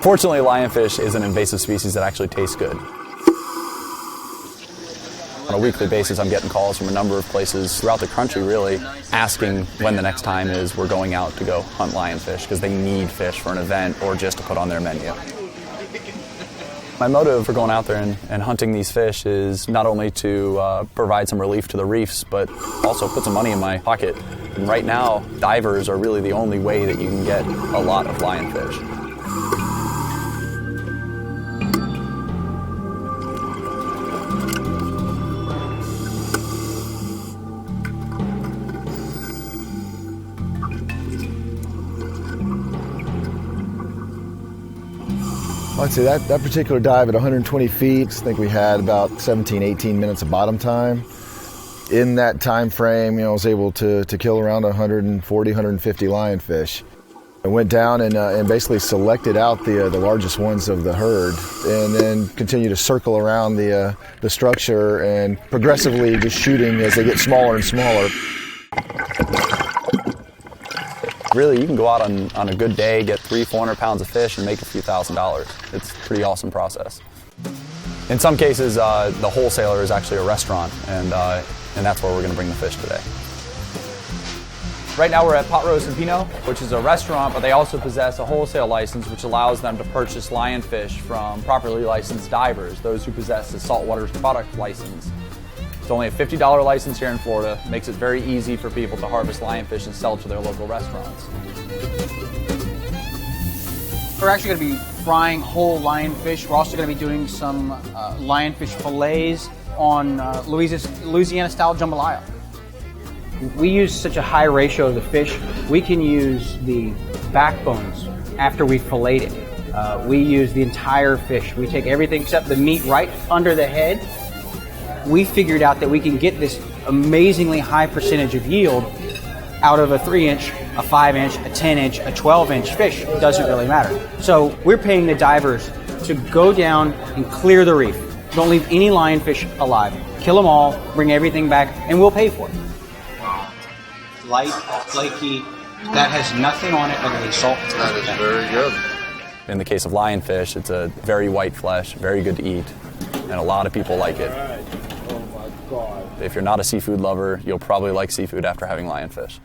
Fortunately, lionfish is an invasive species that actually tastes good. On a weekly basis, I'm getting calls from a number of places throughout the country, really, asking when the next time is we're going out to go hunt lionfish, because they need fish for an event or just to put on their menu. My motive for going out there and hunting these fish is not only to provide some relief to the reefs, but also put some money in my pocket. And right now, divers are really the only way that you can get a lot of lionfish. I'd say that particular dive at 120 feet, I think we had about 17, 18 minutes of bottom time. In that time frame, I was able to kill around 140, 150 lionfish. I went down and basically selected out the largest ones of the herd, and then continued to circle around the structure and progressively just shooting as they get smaller and smaller. Really, you can go out on a good day, get 300-400 pounds of fish and make a few $1,000s. It's a pretty awesome process. In some cases, the wholesaler is actually a restaurant, and that's where we're going to bring the fish today. Right now we're at Pot Roast and Pinot, which is a restaurant, but they also possess a wholesale license which allows them to purchase lionfish from properly licensed divers, those who possess a saltwater product license. It's only a $50 license here in Florida, makes it very easy for people to harvest lionfish and sell to their local restaurants. We're actually going to be frying whole lionfish. We're also going to be doing some lionfish fillets on Louisiana-style jambalaya. We use such a high ratio of the fish, we can use the backbones after we fillet it. We use the entire fish. We take everything except the meat right under the head. We figured out that we can get this amazingly high percentage of yield out of a 3-inch, a 5-inch, a 10-inch, a 12-inch fish. It doesn't really matter. So we're paying the divers to go down and clear the reef. Don't leave any lionfish alive. Kill them all, bring everything back, and we'll pay for it. Light, flaky, that has nothing on it other than salt. That is very good. In the case of lionfish, it's a very white flesh, very good to eat, and a lot of people like it. Oh my God. If you're not a seafood lover, you'll probably like seafood after having lionfish.